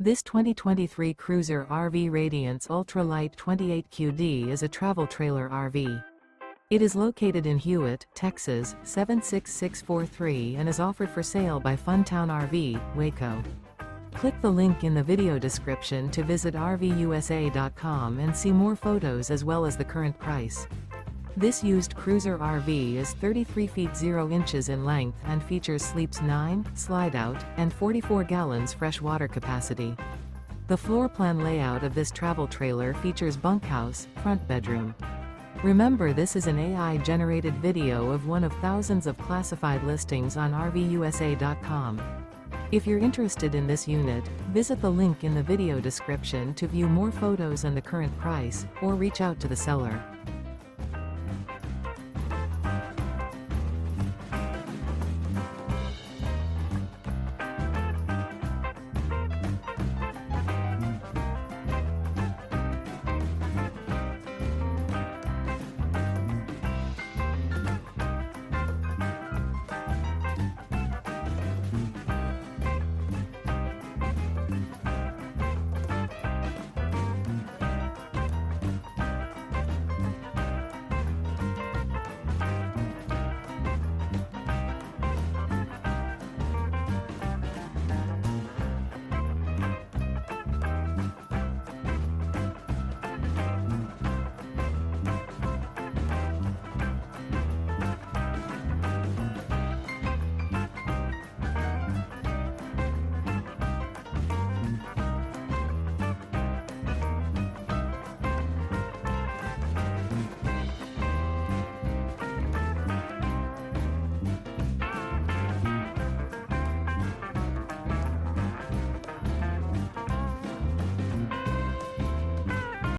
This 2023 Cruiser RV Radiance Ultra Lite 28QD is a travel trailer RV. It is located in Hewitt, Texas, 76643 and is offered for sale by Funtown RV, Waco. Click the link in the video description to visit RVUSA.com and see more photos as well as the current price. This used cruiser RV is 33 feet 0 inches in length and features sleeps 9, Slideout, and 44 gallons fresh water capacity. The floor plan layout of this travel trailer features bunkhouse, front bedroom. Remember, this is an AI-generated video of one of thousands of classified listings on RVUSA.com. If you're interested in this unit, visit the link in the video description to view more photos and the current price, or reach out to the seller.